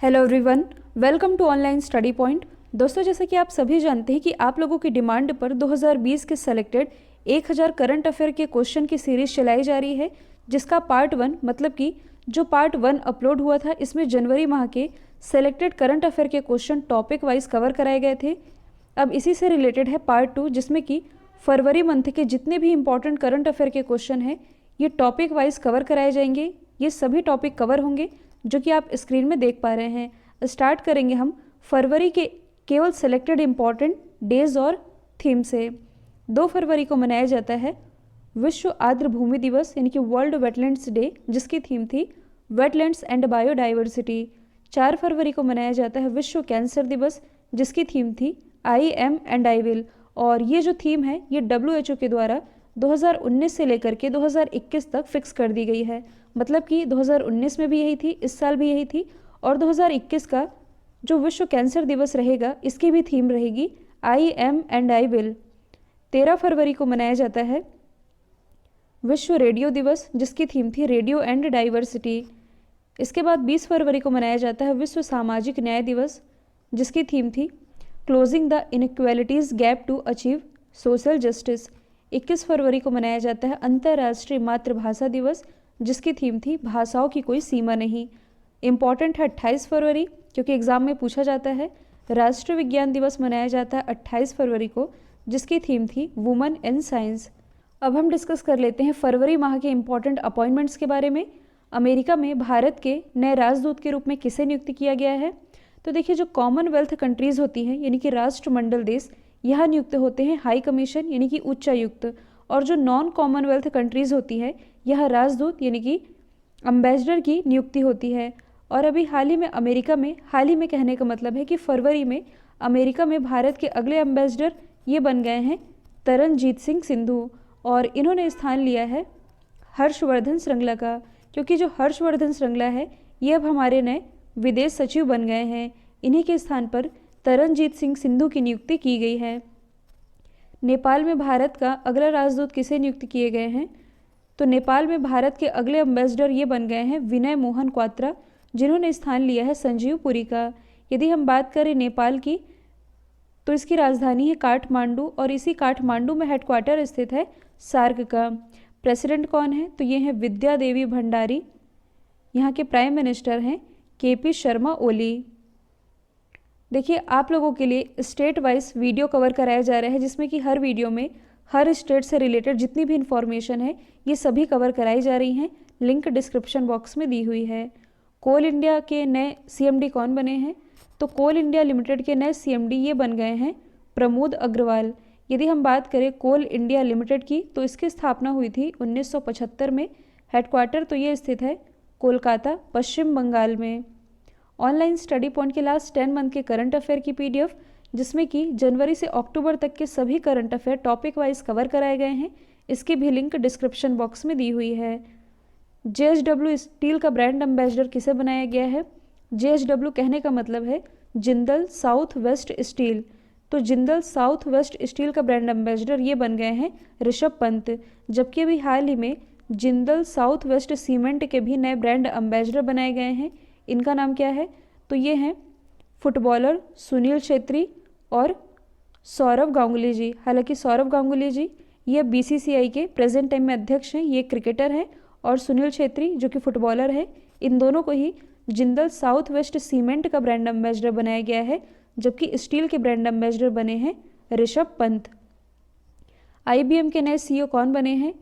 Hello everyone, welcome to online study point. दोस्तों, जैसा कि आप सभी जानते हैं कि आप लोगों की डिमांड पर 2020 के सेलेक्टेड 1000 करंट अफेयर के क्वेश्चन की सीरीज चलाई जा रही है, जिसका पार्ट 1 मतलब कि जो पार्ट 1 अपलोड हुआ था, इसमें जनवरी माह के सेलेक्टेड करंट अफेयर के क्वेश्चन टॉपिक वाइज कवर कराए गए थे। अब इसी से रिलेटेड है पार्ट 2, जिसमें कि फरवरी मंथ के जितने भी इंपॉर्टेंट करंट अफेयर के क्वेश्चन हैं ये टॉपिक वाइज कवर कराए जाएंगे। ये सभी टॉपिक कवर होंगे जो कि आप स्क्रीन में देख पा रहे हैं। स्टार्ट करेंगे हम फरवरी के केवल सेलेक्टेड इम्पॉर्टेंट डेज और थीम से। 2 फरवरी को मनाया जाता है विश्व आर्द्र भूमि दिवस यानी कि वर्ल्ड वेटलैंड्स डे, जिसकी थीम थी वेटलैंड्स एंड बायोडाइवर्सिटी। 4 फरवरी को मनाया जाता है विश्व कैंसर दिवस, जिसकी थीम थी I am and I will. और ये जो थीम है ये WHO के द्वारा 2019 से लेकर के 2021 तक फिक्स कर दी गई है। मतलब कि 2019 में भी यही थी, इस साल भी यही थी, और 2021 का जो विश्व कैंसर दिवस रहेगा इसकी भी थीम रहेगी I am and I will. 13 फरवरी को मनाया जाता है विश्व रेडियो दिवस, जिसकी थीम थी रेडियो एंड डाइवर्सिटी। इसके बाद 20 फरवरी को मनाया जाता है विश्व सामाजिक न्याय दिवस, जिसकी थीम थी closing the inequalities gap to achieve social justice. 21 फरवरी को मनाया जाता है अंतर्राष्ट्रीय मातृभाषा दिवस, जिसकी थीम थी भाषाओं की कोई सीमा नहीं। इम्पॉर्टेंट है 28 फरवरी, क्योंकि एग्जाम में पूछा जाता है। राष्ट्रीय विज्ञान दिवस मनाया जाता है 28 फरवरी को, जिसकी थीम थी वुमन इन साइंस। अब हम डिस्कस कर लेते हैं फरवरी माह के इम्पॉर्टेंट अपॉइंटमेंट्स के बारे में। अमेरिका में भारत के नए राजदूत के रूप में किसे नियुक्त किया गया है? तो देखिए, जो कॉमनवेल्थ कंट्रीज़ होती हैं यानी कि राष्ट्रमंडल देश, यहाँ नियुक्त होते हैं हाई कमीशन यानी कि उच्चायुक्त। और जो नॉन कॉमनवेल्थ कंट्रीज़ होती है यहाँ राजदूत यानी कि अम्बेसडर की नियुक्ति होती है। और अभी हाल ही में अमेरिका में, हाल ही में कहने का मतलब है कि फरवरी में अमेरिका में भारत के अगले अम्बेसडर ये बन गए हैं तरनजीत सिंह सिंधु, और इन्होंने स्थान लिया है हर्षवर्धन श्रृंगला का, क्योंकि जो हर्षवर्धन श्रृंगला है ये अब हमारे नए विदेश सचिव बन गए हैं। इन्हीं के स्थान पर तरनजीत सिंह सिंधु की नियुक्ति की गई है। नेपाल में भारत का अगला राजदूत किसे नियुक्त किए गए हैं? तो नेपाल में भारत के अगले अम्बेसडर ये बन गए हैं विनय मोहन क्वात्रा, जिन्होंने स्थान लिया है संजीव पुरी का। यदि हम बात करें नेपाल की, तो इसकी राजधानी है काठमांडू, और इसी काठमांडू में हेडक्वार्टर स्थित है सार्क का। प्रेसिडेंट कौन है? तो ये हैं विद्या देवी भंडारी। यहाँ के प्राइम मिनिस्टर हैं KP शर्मा ओली। देखिए, आप लोगों के लिए स्टेट वाइज वीडियो कवर कराया जा रहा है, जिसमें कि हर वीडियो में हर स्टेट से रिलेटेड जितनी भी इंफॉर्मेशन है ये सभी कवर कराई जा रही हैं। लिंक डिस्क्रिप्शन बॉक्स में दी हुई है। कोल इंडिया के नए CMD कौन बने हैं? तो कोल इंडिया लिमिटेड के नए CMD ये बन गए हैं प्रमोद अग्रवाल। यदि हम बात करें कोल इंडिया लिमिटेड की, तो इसकी स्थापना हुई थी 1975 में। हेडक्वार्टर तो ये स्थित है कोलकाता, पश्चिम बंगाल में। ऑनलाइन स्टडी पॉइंट के लास्ट 10 मंथ के करंट अफेयर की PDF, जिसमें कि जनवरी से अक्टूबर तक के सभी current affair topic wise cover कराए गए हैं, इसकी भी लिंक डिस्क्रिप्शन बॉक्स में दी हुई है। JSW स्टील का ब्रांड एम्बेसडर किसे बनाया गया है? JSW कहने का मतलब है जिंदल साउथ वेस्ट स्टील। तो जिंदल साउथ वेस्ट स्टील का ब्रांड एम्बेसडर ये बन गए हैं ऋषभ पंत। जबकि अभी हाल ही में जिंदल साउथ वेस्ट सीमेंट के भी नए ब्रांड एम्बेसडर बनाए गए हैं। इनका नाम क्या है? तो ये हैं फुटबॉलर सुनील छेत्री और सौरव गांगुली जी। हालांकि सौरव गांगुली जी ये BCCI के प्रेजेंट टाइम में अध्यक्ष हैं, ये क्रिकेटर हैं, और सुनील छेत्री जो कि फुटबॉलर है, इन दोनों को ही जिंदल साउथ वेस्ट सीमेंट का ब्रांड एम्बेसडर बनाया गया है। जबकि स्टील के ब्रांड एम्बेसडर बने हैं ऋषभ पंत। IBM के नए CEO कौन बने हैं?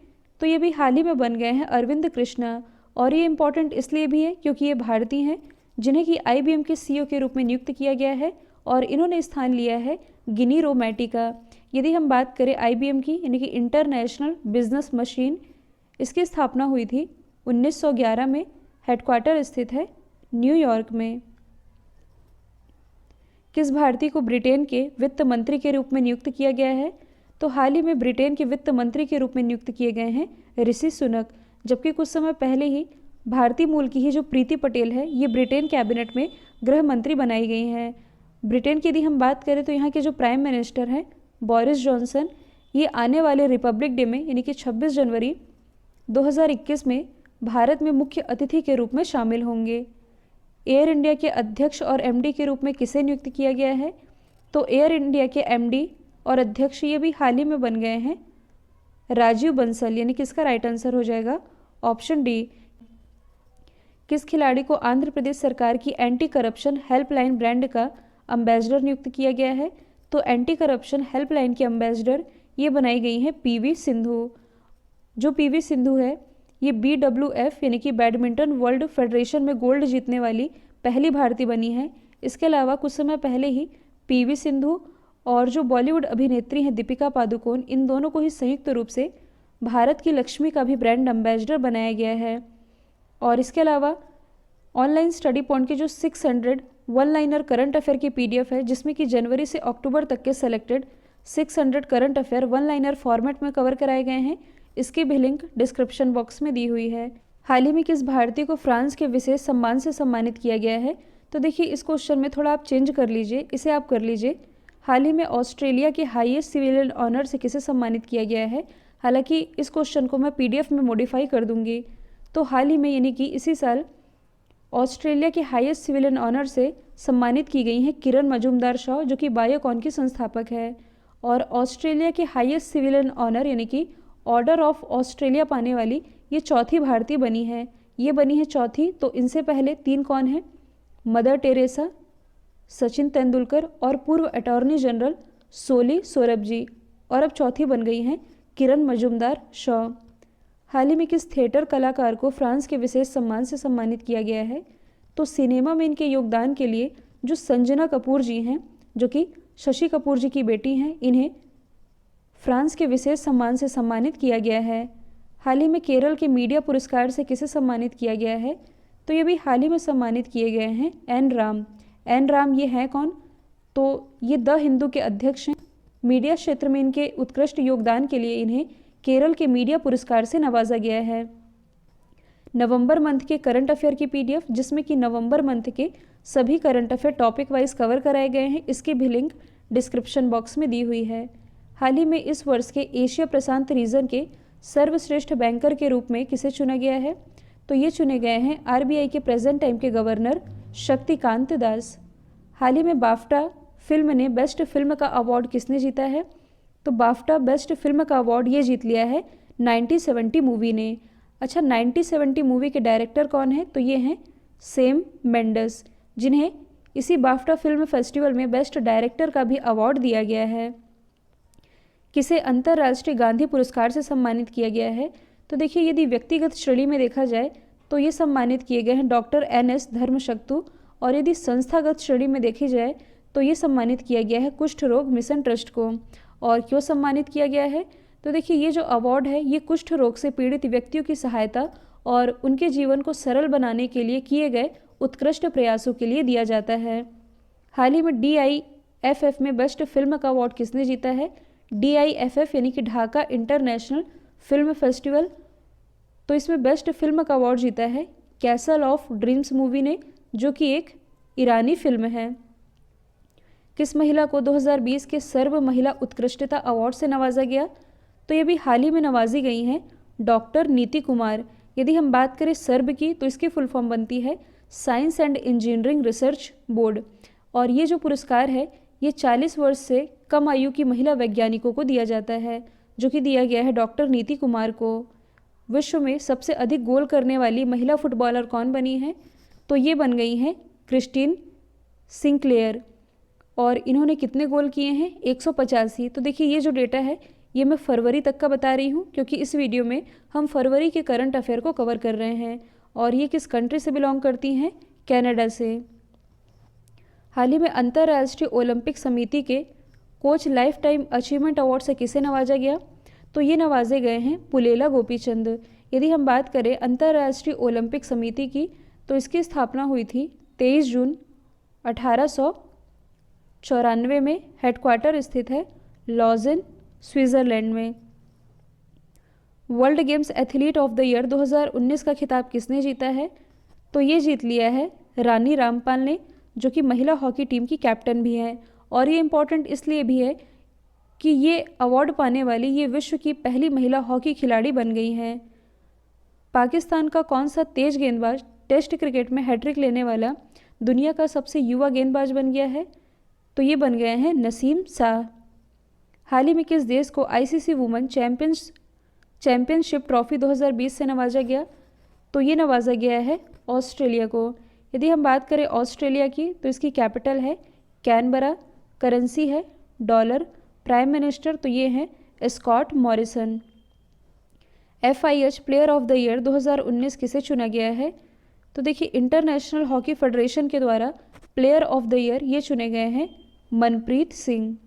तो ये भी हाल ही में बन गए हैं अरविंद कृष्णा। और ये इंपॉर्टेंट इसलिए भी है क्योंकि ये भारतीय हैं, जिन्हें कि IBM के CEO के रूप में नियुक्त किया गया है, और इन्होंने स्थान लिया है गिनी रोमैटी का। यदि हम बात करें IBM की, यानी कि इंटरनेशनल बिजनेस मशीन, इसकी स्थापना हुई थी 1911 में। हेडक्वार्टर स्थित है न्यूयॉर्क में। किस भारतीय को ब्रिटेन के वित्त मंत्री के रूप में नियुक्त किया गया है? तो हाल ही में ब्रिटेन के वित्त मंत्री के रूप में नियुक्त किए गए हैं ऋषि सुनक। जबकि कुछ समय पहले ही भारतीय मूल की ही जो प्रीति पटेल है ये ब्रिटेन कैबिनेट में गृह मंत्री बनाई गई हैं। ब्रिटेन की यदि हम बात करें तो यहाँ के जो प्राइम मिनिस्टर हैं बोरिस जॉनसन, ये आने वाले रिपब्लिक डे में यानी कि 26 जनवरी 2021 में भारत में मुख्य अतिथि के रूप में शामिल होंगे। एयर इंडिया के अध्यक्ष और एमडी के रूप में किसे नियुक्त किया गया है? तो एयर इंडिया के एमडी और अध्यक्ष ये भी हाल ही में बन गए हैं राजीव बंसल, यानी कि इसका राइट आंसर हो जाएगा ऑप्शन डी। किस खिलाड़ी को आंध्र प्रदेश सरकार की एंटी करप्शन हेल्पलाइन ब्रांड का एम्बेसडर नियुक्त किया गया है? तो एंटी करप्शन हेल्पलाइन की एम्बेसडर ये बनाई गई हैं पीवी सिंधु। जो पीवी सिंधु है ये BWF यानी कि बैडमिंटन वर्ल्ड फेडरेशन में गोल्ड जीतने वाली पहली भारतीय बनी है। इसके अलावा कुछ समय पहले ही पीवी सिंधु और जो बॉलीवुड अभिनेत्री हैं दीपिका पादुकोण, इन दोनों को ही संयुक्त रूप से भारत की लक्ष्मी का भी ब्रांड एम्बेसडर बनाया गया है। और इसके अलावा ऑनलाइन स्टडी पॉइंट के जो 600 वन लाइनर करंट अफेयर की PDF है, जिसमें कि जनवरी से अक्टूबर तक के selected 600 current affair one liner format में कवर कराए गए हैं, इसकी भी लिंक डिस्क्रिप्शन बॉक्स में दी हुई है। हाल ही में किस भारतीय को फ्रांस के विशेष सम्मान से सम्मानित किया गया है? तो देखिए इस क्वेश्चन में थोड़ा आप चेंज कर लीजिए, इसे आप कर लीजिए हाल ही में ऑस्ट्रेलिया के हाईएस्ट सिविलियन ऑनर से किसे सम्मानित किया गया है। हालांकि इस क्वेश्चन को मैं PDF में मॉडिफाई कर दूंगी। तो हाल ही में यानी कि इसी साल ऑस्ट्रेलिया के हाईएस्ट सिविलियन ऑनर से सम्मानित की गई हैं किरण मजूमदार शॉ, जो कि बायोकॉन की संस्थापक है। और ऑस्ट्रेलिया के हाईएस्ट सिविलियन ऑनर यानी कि ऑर्डर ऑफ ऑस्ट्रेलिया पाने वाली ये चौथी भारतीय बनी है। ये बनी है चौथी। तो इनसे पहले 3 कौन हैं? मदर टेरेसा, सचिन तेंदुलकर और पूर्व अटॉर्नी जनरल सोली सोरबजी। और अब चौथी बन गई हैं किरण मजूमदार शॉ। हाल ही में किस थिएटर कलाकार को फ्रांस के विशेष सम्मान से सम्मानित किया गया है? तो सिनेमा में इनके योगदान के लिए जो संजना कपूर जी हैं, जो कि शशि कपूर जी की बेटी हैं, इन्हें फ्रांस के विशेष सम्मान से सम्मानित किया गया है। हाल ही में केरल के मीडिया पुरस्कार से किसे सम्मानित किया गया है? तो ये भी हाल ही में सम्मानित किए गए हैं एन राम। एन राम ये हैं कौन? तो ये द हिंदू के अध्यक्ष हैं। मीडिया क्षेत्र में इनके उत्कृष्ट योगदान के लिए इन्हें केरल के मीडिया पुरस्कार से नवाजा गया है। नवंबर मंथ के करंट अफेयर की PDF, जिसमें कि नवंबर मंथ के सभी current affair topic wise cover कराए गए हैं, इसकी भी लिंक डिस्क्रिप्शन बॉक्स में दी हुई है। हाल ही में इस वर्ष के एशिया प्रशांत रीजन के सर्वश्रेष्ठ बैंकर के रूप में किसे चुना गया है? तो ये चुने गए हैं RBI के प्रेजेंट टाइम के गवर्नर शक्तिकांत दास। हाल ही में बाफ्टा फिल्म ने बेस्ट फिल्म का अवार्ड किसने जीता है? तो बाफ्टा बेस्ट फिल्म का अवार्ड ये जीत लिया है 1970 मूवी ने। अच्छा, 1970 मूवी के डायरेक्टर कौन है? तो ये हैं सैम मेंडेस, जिन्हें इसी बाफ्टा फिल्म फेस्टिवल में बेस्ट डायरेक्टर का भी अवार्ड दिया गया है। किसे अंतर्राष्ट्रीय गांधी पुरस्कार से सम्मानित किया गया है? तो देखिए यदि व्यक्तिगत श्रेणी में देखा जाए तो ये सम्मानित किए गए हैं डॉक्टर NS धर्मशक्तु, और यदि संस्थागत श्रेणी में देखी जाए तो ये सम्मानित किया गया है कुष्ठ रोग मिशन ट्रस्ट को। और क्यों सम्मानित किया गया है? तो देखिए ये जो अवार्ड है ये कुष्ठ रोग से पीड़ित व्यक्तियों की सहायता और उनके जीवन को सरल बनाने के लिए किए गए उत्कृष्ट प्रयासों के लिए दिया जाता है। हाल ही में DIFF में बेस्ट फिल्म का अवार्ड किसने जीता है? DIFF यानी कि ढाका इंटरनेशनल फिल्म फेस्टिवल। तो इसमें बेस्ट फिल्म का अवार्ड जीता है कैसल ऑफ ड्रीम्स मूवी ने, जो कि एक ईरानी फिल्म है। किस महिला को 2020 के सर्व महिला उत्कृष्टता अवार्ड से नवाजा गया? तो ये भी हाल ही में नवाजी गई हैं डॉक्टर नीति कुमार। यदि हम बात करें सर्ब की तो इसकी फुल फॉर्म बनती है science and engineering research board. और ये जो पुरस्कार है ये 40 वर्ष से कम आयु की महिला वैज्ञानिकों को दिया जाता है, जो कि दिया गया है डॉक्टर नीति कुमार को। विश्व में सबसे अधिक गोल करने वाली महिला फुटबॉलर कौन बनी है? तो ये बन गई हैं क्रिस्टीन सिंक्लेयर। और इन्होंने कितने गोल किए हैं? 185। तो देखिए ये जो डेटा है ये मैं फरवरी तक का बता रही हूँ, क्योंकि इस वीडियो में हम फरवरी के करंट अफेयर को कवर कर रहे हैं। और ये किस कंट्री से बिलोंग करती हैं? कनाडा से। हाल ही में अंतर्राष्ट्रीय ओलंपिक समिति के coach life time achievement award से किसे नवाजा गया? तो ये नवाजे गए हैं पुलेला गोपीचंद। यदि हम बात करें अंतर्राष्ट्रीय ओलंपिक समिति की तो इसकी स्थापना हुई थी 23 जून 1894 में। हेडक्वार्टर स्थित है लॉजेन स्विट्जरलैंड में। World games athlete of the year 2019 का खिताब किसने जीता है? तो ये जीत लिया है रानी रामपाल ने, जो कि महिला हॉकी टीम की कैप्टन भी हैं। और ये इम्पॉर्टेंट इसलिए भी है कि ये अवार्ड पाने वाली ये विश्व की पहली महिला हॉकी खिलाड़ी बन गई हैं। पाकिस्तान का कौन सा तेज गेंदबाज टेस्ट क्रिकेट में हैट्रिक लेने वाला दुनिया का सबसे युवा गेंदबाज बन गया है? तो ये बन गए हैं नसीम शाह। हाल ही में किस देश को आईसीसी वुमेन चैंपियनशिप ट्रॉफी 2020 से नवाजा गया? तो ये नवाजा गया है ऑस्ट्रेलिया को। यदि हम बात करें ऑस्ट्रेलिया की तो इसकी कैपिटल है कैनबरा, करेंसी है डॉलर, प्राइम मिनिस्टर तो ये हैं Scott Morrison. FIH player of the year 2019 किसे चुना गया है? तो देखिए इंटरनेशनल हॉकी फेडरेशन के द्वारा प्लेयर ऑफ द ईयर ये चुने गए हैं Manpreet Singh.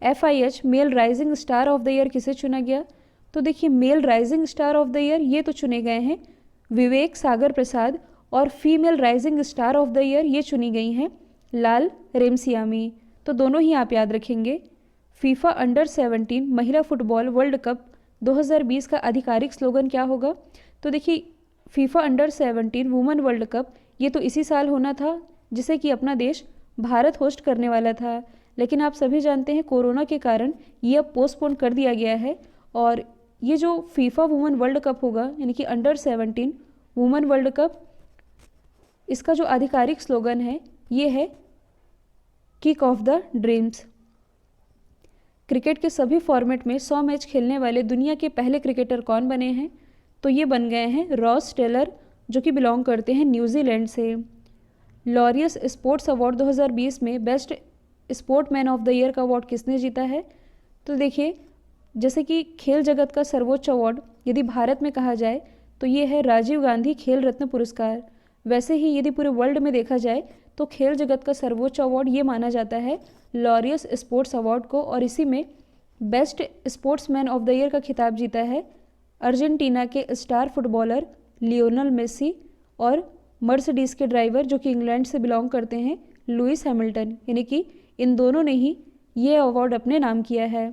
FIH male rising star of the year किसे चुना गया? तो देखिए male rising star of the year ये तो चुने गए हैं विवेक सागर प्रसाद, और female rising star of the year ये चुनी गई हैं लाल रेमसियामी। तो दोनों ही आप याद रखेंगे। फीफा अंडर 17 महिला फुटबॉल वर्ल्ड कप 2020 का आधिकारिक स्लोगन क्या होगा? तो देखिए FIFA under 17 women world cup ये तो इसी साल होना था, जिसे कि अपना देश भारत होस्ट करने वाला था, लेकिन आप सभी जानते हैं कोरोना के कारण ये अब पोस्टपोन कर दिया गया है। और ये जो फीफा वुमेन वर्ल्ड कप होगा यानी कि अंडर 17 वुमेन वर्ल्ड कप, इसका जो आधिकारिक स्लोगन है ये है kick off the dreams. Cricket के सभी फॉर्मेट में 100 मैच खेलने वाले दुनिया के पहले क्रिकेटर कौन बने हैं? तो ये बन गए हैं रॉस टेलर, जो कि बिलोंग करते हैं न्यूजीलैंड से। लॉरियस स्पोर्ट्स अवार्ड 2020 में best sportsman of the year का अवार्ड किसने जीता है? तो देखिए जैसे कि खेल जगत का सर्वोच्च अवार्ड यदि भारत में कहा जाए तो ये है राजीव गांधी खेल रत्न पुरस्कार। वैसे ही यदि पूरे वर्ल्ड में देखा जाए तो खेल जगत का सर्वोच्च अवार्ड ये माना जाता है लॉरियस स्पोर्ट्स अवार्ड को, और इसी में best sportsman of the year का खिताब जीता है अर्जेंटीना के स्टार फुटबॉलर लियोनल मेसी और मर्सिडीज के ड्राइवर जो कि इंग्लैंड से बिलोंग करते हैं लुइस हैमिल्टन, यानी कि इन दोनों ने ही ये अवार्ड अपने नाम किया है।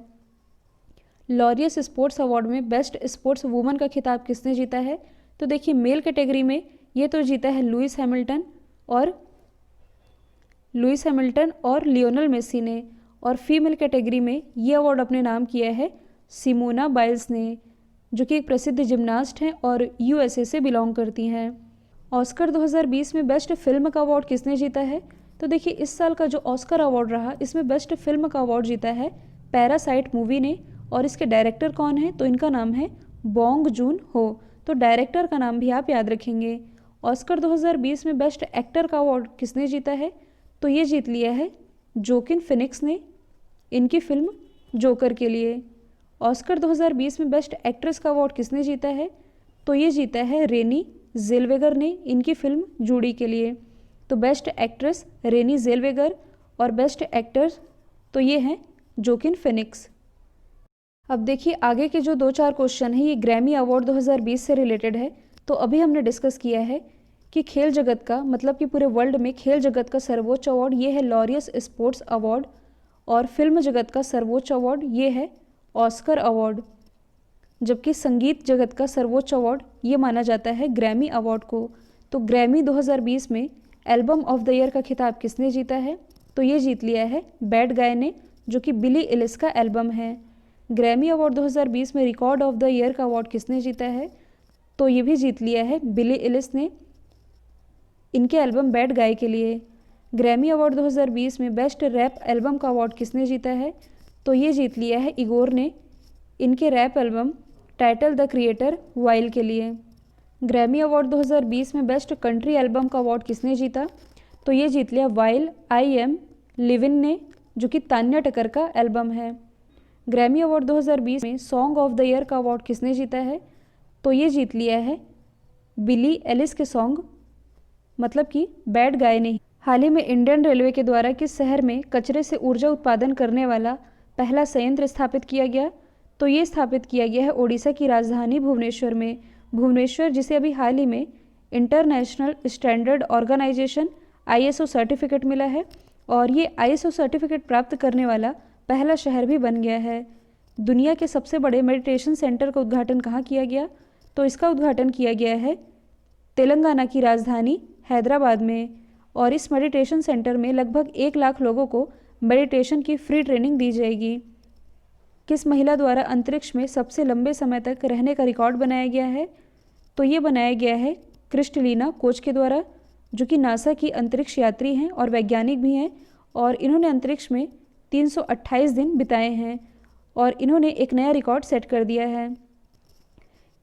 लॉरियस स्पोर्ट्स अवार्ड में बेस्ट स्पोर्ट्स वुमन का खिताब किसने जीता है? तो देखिए मेल कैटेगरी में ये तो जीता है लुइस हैमिल्टन और लियोनल मेसी ने, और फीमेल कैटेगरी में ये अवार्ड अपने नाम किया है सिमोना बाइल्स ने, जो कि एक प्रसिद्ध जिम्नास्ट हैं और USA से बिलोंग करती हैं। ऑस्कर 2020 में बेस्ट फिल्म का अवार्ड किसने जीता है? तो देखिए इस साल का जो ऑस्कर अवार्ड रहा इसमें बेस्ट फिल्म का अवार्ड जीता है पैरासाइट मूवी ने, और इसके डायरेक्टर कौन है? तो इनका नाम है बॉन्ग जून हो। तो डायरेक्टर का नाम भी आप याद रखेंगे। ऑस्कर 2020 में बेस्ट एक्टर का अवार्ड किसने जीता है? तो ये जीत लिया है जोकिन फिनिक्स ने, इनकी फिल्म जोकर के लिए। ऑस्कर 2020 में बेस्ट एक्ट्रेस का अवार्ड किसने जीता है? तो ये जीता है रेनी जेलवेगर ने, इनकी फिल्म जूडी के लिए। तो बेस्ट एक्ट्रेस रेनी जेलवेगर और बेस्ट एक्टर तो ये हैं जोकिन फिनिक्स। अब देखिए आगे के जो 2-4 क्वेश्चन है ये ग्रैमी अवार्ड 2020 से रिलेटेड है। तो अभी हमने डिस्कस किया है कि खेल जगत का मतलब कि पूरे वर्ल्ड में खेल जगत का सर्वोच्च अवार्ड ये है लॉरियस स्पोर्ट्स अवार्ड, और फिल्म जगत का सर्वोच्च अवार्ड ये है ऑस्कर अवार्ड, जबकि संगीत जगत का सर्वोच्च अवार्ड ये माना जाता है ग्रैमी अवार्ड को। तो ग्रैमी 2020 में एल्बम ऑफ द ईयर का खिताब किसने जीता है? तो ये जीत लिया है बैड गाय ने, जो कि बिली एलिस का एल्बम है। ग्रैमी अवार्ड 2020 में रिकॉर्ड ऑफ द ईयर का अवार्ड किसने जीता है? तो ये भी जीत लिया है बिली एलिस ने, इनके एल्बम बैड गाय के लिए। ग्रैमी अवार्ड 2020 में बेस्ट रैप एल्बम का अवार्ड किसने जीता है? तो ये जीत लिया है इगोर ने, इनके rap album title the creator वाइल के लिए। ग्रैमी अवार्ड 2020 में बेस्ट कंट्री एल्बम का अवार्ड किसने जीता? तो ये जीत लिया वाइल आई एम लिविन ने, जो कि तान्या टकर का एल्बम है। ग्रैमी अवार्ड 2020 में सॉन्ग ऑफ द ईयर का अवार्ड किसने जीता है? तो ये जीत लिया है बिली एलिस के सॉन्ग मतलब कि बैड गाय ने। हाल ही में इंडियन रेलवे के द्वारा किस शहर में कचरे से ऊर्जा उत्पादन करने वाला पहला संयंत्र स्थापित किया गया? तो ये स्थापित किया गया है ओडिशा की राजधानी भुवनेश्वर में। भुवनेश्वर जिसे अभी हाल ही में international standard organisation ISO certificate मिला है, और ये ISO सर्टिफिकेट प्राप्त करने वाला पहला शहर भी बन गया है। दुनिया के सबसे बड़े मेडिटेशन सेंटर का उद्घाटन कहाँ किया गया? तो इसका उद्घाटन किया गया है तेलंगाना की राजधानी हैदराबाद में, और इस मेडिटेशन सेंटर में लगभग 1 लाख लोगों को मेडिटेशन की फ्री ट्रेनिंग दी जाएगी। किस महिला द्वारा अंतरिक्ष में सबसे लंबे समय तक रहने का रिकॉर्ड बनाया गया है? तो ये बनाया गया है क्रिस्टलिना कोच के द्वारा, जो कि नासा की अंतरिक्ष यात्री हैं और वैज्ञानिक भी हैं, और इन्होंने अंतरिक्ष में 328 दिन बिताए हैं और इन्होंने एक नया रिकॉर्ड सेट कर दिया है।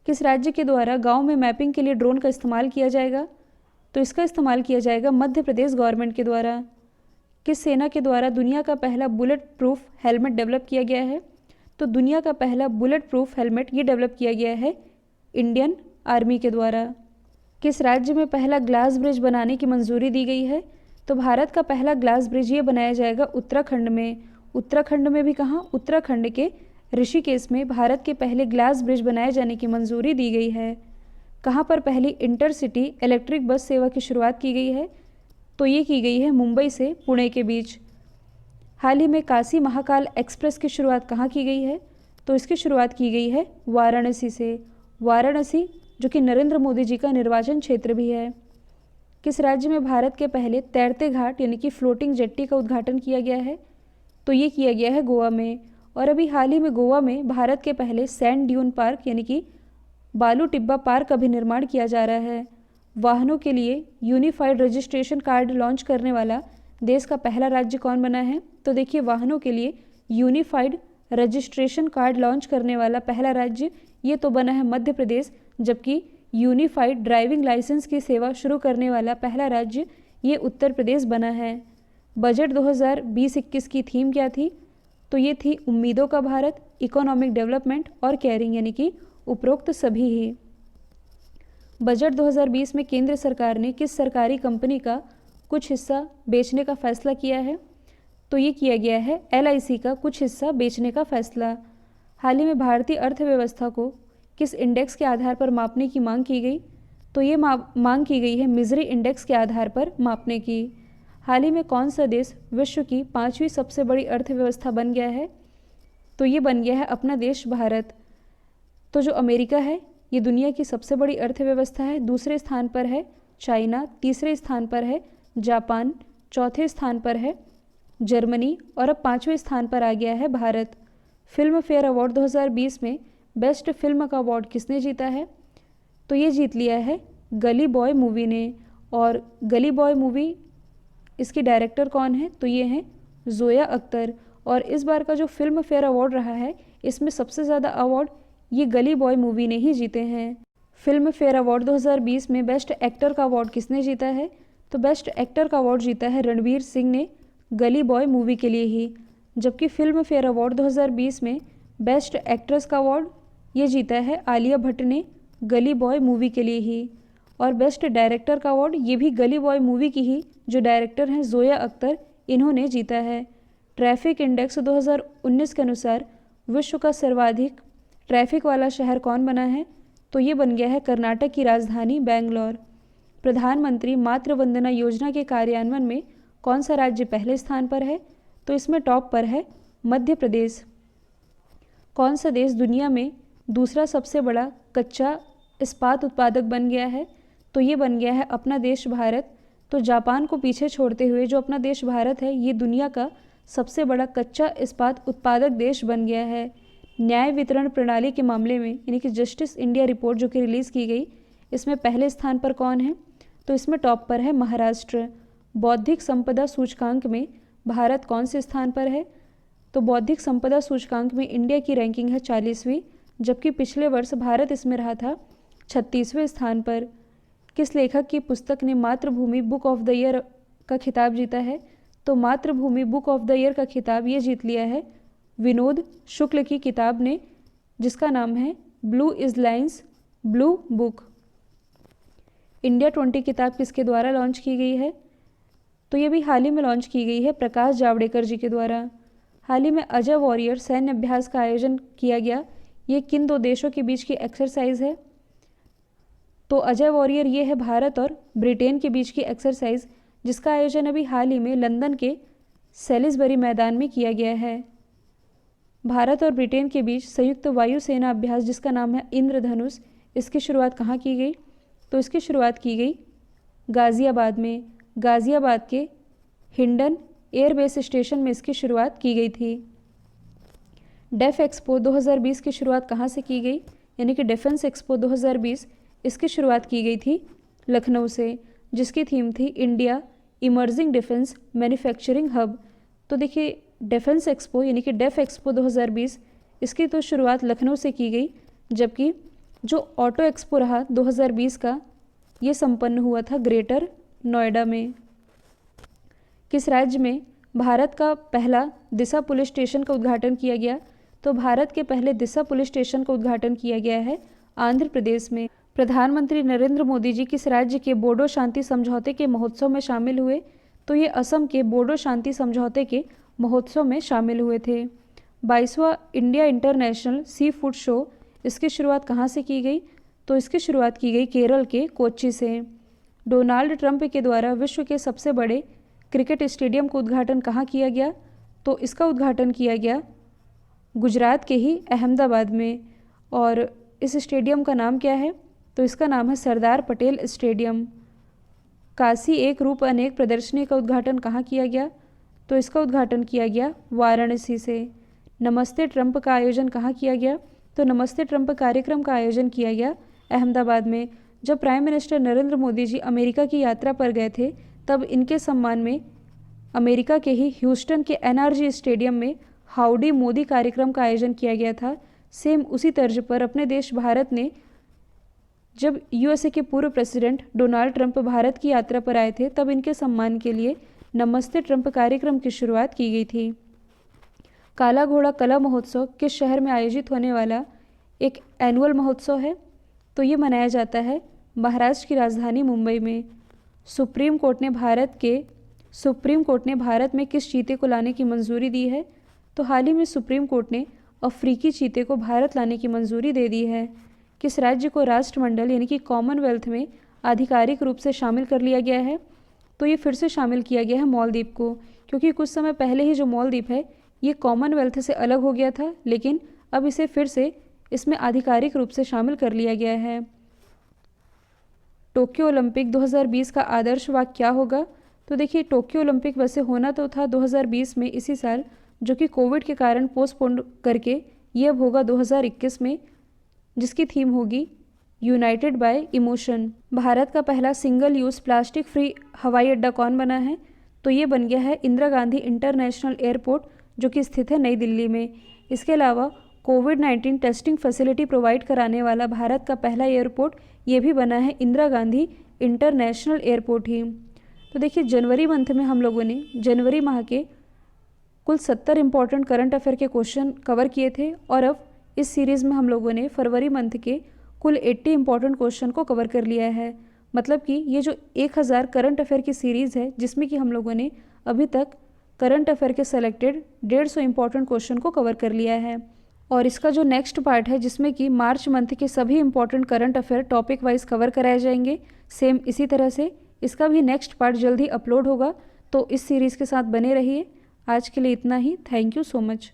किस राज्य के द्वारा गांव में मैपिंग के लिए ड्रोन का इस्तेमाल किया जाएगा? तो इसका इस्तेमाल किया जाएगा मध्य प्रदेश गवर्नमेंट के द्वारा। किस सेना के द्वारा दुनिया का पहला बुलेट प्रूफ हेलमेट डेवलप किया गया है? तो दुनिया का पहला बुलेट प्रूफ हेलमेट ये डेवलप किया गया है इंडियन आर्मी के द्वारा। किस राज्य में पहला ग्लास ब्रिज बनाने की मंजूरी दी गई है? तो भारत का पहला ग्लास ब्रिज ये बनाया जाएगा उत्तराखंड में। उत्तराखंड में भी कहाँ? उत्तराखंड के ऋषिकेश में भारत के पहले ग्लास ब्रिज बनाए जाने की मंजूरी दी गई है। कहाँ पर पहली इंटरसिटी इलेक्ट्रिक बस सेवा की शुरुआत की गई है? तो ये की गई है मुंबई से पुणे के बीच। हाल ही में काशी महाकाल एक्सप्रेस की शुरुआत कहाँ की गई है? तो इसकी शुरुआत की गई है वाराणसी से। वाराणसी जो कि नरेंद्र मोदी जी का निर्वाचन क्षेत्र भी है। किस राज्य में भारत के पहले तैरते घाट यानी कि फ्लोटिंग जेट्टी का उद्घाटन किया गया है? तो ये किया गया है गोवा में। और अभी हाल ही में गोवा में भारत के पहले सैंड ड्यून पार्क यानी कि बालू टिब्बा पार्क का भी निर्माण किया जा रहा है। वाहनों के लिए यूनिफाइड रजिस्ट्रेशन कार्ड लॉन्च करने वाला देश का पहला राज्य कौन बना है? तो देखिए, वाहनों के लिए यूनिफाइड रजिस्ट्रेशन कार्ड लॉन्च करने वाला पहला राज्य ये तो बना है मध्य प्रदेश, जबकि यूनिफाइड ड्राइविंग लाइसेंस की सेवा शुरू करने वाला पहला राज्य ये उत्तर प्रदेश बना है। बजट 2020-21 की थीम क्या थी? तो ये थी उम्मीदों का भारत, इकोनॉमिक डेवलपमेंट और केयरिंग, यानी कि उपरोक्त सभी ही। बजट 2020 में केंद्र सरकार ने किस सरकारी कंपनी का कुछ हिस्सा बेचने का फैसला किया है? तो ये किया गया है LIC का कुछ हिस्सा बेचने का फैसला। हाल ही में भारतीय अर्थव्यवस्था को किस इंडेक्स के आधार पर मापने की मांग की गई? तो ये मांग की गई है मिजरी इंडेक्स के आधार पर मापने की। हाल ही में कौन सा देश विश्व की 5वीं सबसे बड़ी अर्थव्यवस्था बन गया है? तो ये बन गया है अपना देश भारत। तो जो अमेरिका है ये दुनिया की सबसे बड़ी अर्थव्यवस्था है। दूसरे स्थान पर है चाइना, तीसरे स्थान पर है जापान, चौथे स्थान पर है जर्मनी और अब 5वें स्थान पर आ गया है भारत। फिल्म फेयर अवार्ड 2020 में बेस्ट फिल्म का अवार्ड किसने जीता है? तो ये जीत लिया है गली बॉय मूवी ने। और गली बॉय मूवी इसकी डायरेक्टर कौन है? तो ये हैं जोया अख्तर। और इस बार का जो फिल्म फेयर अवार्ड रहा है इसमें सबसे ज़्यादा अवार्ड ये गली बॉय मूवी ने ही जीते हैं। फिल्म फेयर अवार्ड 2020 में बेस्ट एक्टर का अवार्ड किसने जीता है? तो बेस्ट एक्टर का अवार्ड जीता है रणवीर सिंह ने गली बॉय मूवी के लिए ही। जबकि फिल्म फेयर अवार्ड 2020 में बेस्ट एक्ट्रेस का अवार्ड ये जीता है आलिया भट्ट ने गली बॉय मूवी के लिए ही। और बेस्ट डायरेक्टर का अवार्ड ये भी गली बॉय मूवी की ही जो डायरेक्टर हैं जोया अख्तर, इन्होंने जीता है। ट्रैफिक इंडेक्स 2019 के अनुसार विश्व का सर्वाधिक ट्रैफिक वाला शहर कौन बना है? तो ये बन गया है कर्नाटक की राजधानी बेंगलोर। प्रधानमंत्री मातृ वंदना योजना के कार्यान्वयन में कौन सा राज्य पहले स्थान पर है? तो इसमें टॉप पर है मध्य प्रदेश। कौन सा देश दुनिया में दूसरा सबसे बड़ा कच्चा इस्पात उत्पादक बन गया है? तो ये बन गया है अपना देश भारत। तो जापान को पीछे छोड़ते हुए जो अपना देश भारत है ये दुनिया का सबसे बड़ा कच्चा इस्पात उत्पादक देश बन गया है। न्याय वितरण प्रणाली के मामले में यानी कि जस्टिस इंडिया रिपोर्ट जो कि रिलीज़ की गई, इसमें पहले स्थान पर कौन है? तो इसमें टॉप पर है महाराष्ट्र। बौद्धिक संपदा सूचकांक में भारत कौन से स्थान पर है? तो बौद्धिक संपदा सूचकांक में इंडिया की रैंकिंग है 40वीं, जबकि पिछले वर्ष भारत इसमें रहा था 36वें स्थान पर। किस लेखक की पुस्तक ने मातृभूमि बुक ऑफ द ईयर का खिताब जीता है? तो मातृभूमि बुक ऑफ द ईयर का खिताब ये जीत लिया है विनोद शुक्ल की किताब ने, जिसका नाम है blue is lines blue book. India 20 किताब किसके द्वारा लॉन्च की गई है? तो ये भी हाल ही में लॉन्च की गई है प्रकाश जावड़ेकर जी के द्वारा। हाल ही में अजय वॉरियर सैन्य अभ्यास का आयोजन किया गया। ये किन दो देशों के बीच की एक्सरसाइज है? तो अजय वॉरियर ये है भारत और ब्रिटेन के बीच की एक्सरसाइज, जिसका आयोजन अभी हाल ही में लंदन के सेलिसबरी मैदान में किया गया है। भारत और ब्रिटेन के बीच संयुक्त वायुसेना अभ्यास जिसका नाम है इंद्रधनुष, इसकी शुरुआत कहाँ की गई? तो इसकी शुरुआत की गई गाज़ियाबाद में। गाज़ियाबाद के हिंडन एयरबेस स्टेशन में इसकी शुरुआत की गई थी। डेफ एक्सपो 2020 की शुरुआत कहाँ से की गई? यानी कि डिफेंस एक्सपो 2020 इसकी शुरुआत की गई थी लखनऊ से। जिसकी थीम थी India emerging defence manufacturing hub. तो देखिए डिफेंस एक्सपो यानी कि डेफ एक्सपो 2020 इसकी तो शुरुआत लखनऊ से की गई, जबकि जो ऑटो एक्सपो रहा 2020 का ये संपन्न हुआ था ग्रेटर नोएडा में। किस राज्य में भारत का पहला दिशा पुलिस स्टेशन का उद्घाटन किया गया? तो भारत के पहले दिशा पुलिस स्टेशन का उद्घाटन किया गया है आंध्र प्रदेश में। प्रधानमंत्री नरेंद्र मोदी जी किस राज्य के बोडो शांति समझौते के महोत्सव में शामिल हुए? तो ये असम के बोडो शांति समझौते के महोत्सव में शामिल हुए थे। 22वां India international sea food show इसकी शुरुआत कहाँ से की गई? तो इसकी शुरुआत की गई केरल के कोच्चि से। डोनाल्ड ट्रंप के द्वारा विश्व के सबसे बड़े क्रिकेट स्टेडियम का उद्घाटन कहाँ किया गया? तो इसका उद्घाटन किया गया गुजरात के ही अहमदाबाद में। और इस स्टेडियम का नाम क्या है? तो इसका नाम है सरदार पटेल स्टेडियम। काशी एक रूप अनेक प्रदर्शनी का उद्घाटन कहाँ किया गया? तो इसका उद्घाटन किया गया वाराणसी से। नमस्ते ट्रंप का आयोजन कहाँ किया गया? तो नमस्ते ट्रंप कार्यक्रम का आयोजन किया गया अहमदाबाद में। जब prime minister Narendra Modi ji America की यात्रा पर गए थे तब इनके सम्मान में अमेरिका के ही ह्यूस्टन के NRG स्टेडियम में हाउडी मोदी कार्यक्रम का आयोजन किया गया था। सेम उसी तर्ज पर अपने देश भारत ने जब USA के पूर्व प्रेसिडेंट डोनाल्ड ट्रंप भारत की यात्रा पर आए थे तब इनके सम्मान के लिए नमस्ते ट्रंप कार्यक्रम की शुरुआत की गई थी। काला घोड़ा कला महोत्सव किस शहर में आयोजित होने वाला एक एनुअल महोत्सव है? तो ये मनाया जाता है महाराष्ट्र की राजधानी मुंबई में। सुप्रीम कोर्ट ने भारत में किस चीते को लाने की मंजूरी दी है? तो हाल ही में सुप्रीम कोर्ट ने अफ्रीकी चीते को भारत लाने की मंजूरी दे दी है। किस राज्य को राष्ट्रमंडल यानी कि कॉमनवेल्थ में आधिकारिक रूप से शामिल कर लिया गया है? तो ये फिर से शामिल किया गया है मालदीव को, क्योंकि कुछ समय पहले ही जो मालदीव है ये कॉमनवेल्थ से अलग हो गया था, लेकिन अब इसे फिर से इसमें आधिकारिक रूप से शामिल कर लिया गया है। टोक्यो ओलंपिक 2020 का आदर्श वाक्य क्या होगा? तो देखिए टोक्यो ओलंपिक वैसे होना तो था 2020 में इसी साल, जो कि कोविड के कारण पोस्टपोन करके ये अब होगा 2021 में, जिसकी थीम होगी यूनाइटेड बाय इमोशन। भारत का पहला सिंगल यूज़ प्लास्टिक फ्री हवाई अड्डा कौन बना है? तो ये बन गया है इंदिरा गांधी इंटरनेशनल एयरपोर्ट, जो कि स्थित है नई दिल्ली में। इसके अलावा कोविड-19 टेस्टिंग फैसिलिटी प्रोवाइड कराने वाला भारत का पहला एयरपोर्ट ये भी बना है इंदिरा गांधी इंटरनेशनल एयरपोर्ट ही। तो देखिए जनवरी मंथ में हम लोगों ने जनवरी माह के कुल 70 इंपॉर्टेंट करंट अफेयर के क्वेश्चन कवर किए थे, और अब इस सीरीज़ में हम लोगों ने फरवरी मंथ के कुल 80 इंपॉर्टेंट क्वेश्चन को कवर कर लिया है। मतलब कि ये जो 1000 करंट अफेयर की सीरीज़ है, जिसमें कि हम लोगों ने अभी तक करंट अफेयर के सेलेक्टेड 150 इंपॉर्टेंट क्वेश्चन को कवर कर लिया है। और इसका जो नेक्स्ट पार्ट है, जिसमें कि मार्च मंथ के सभी important current affair topic wise cover कराए जाएंगे, सेम इसी तरह से इसका भी नेक्स्ट पार्ट जल्द ही अपलोड होगा। तो इस सीरीज़ के साथ बने रहिए। आज के लिए इतना ही। Thank you so much.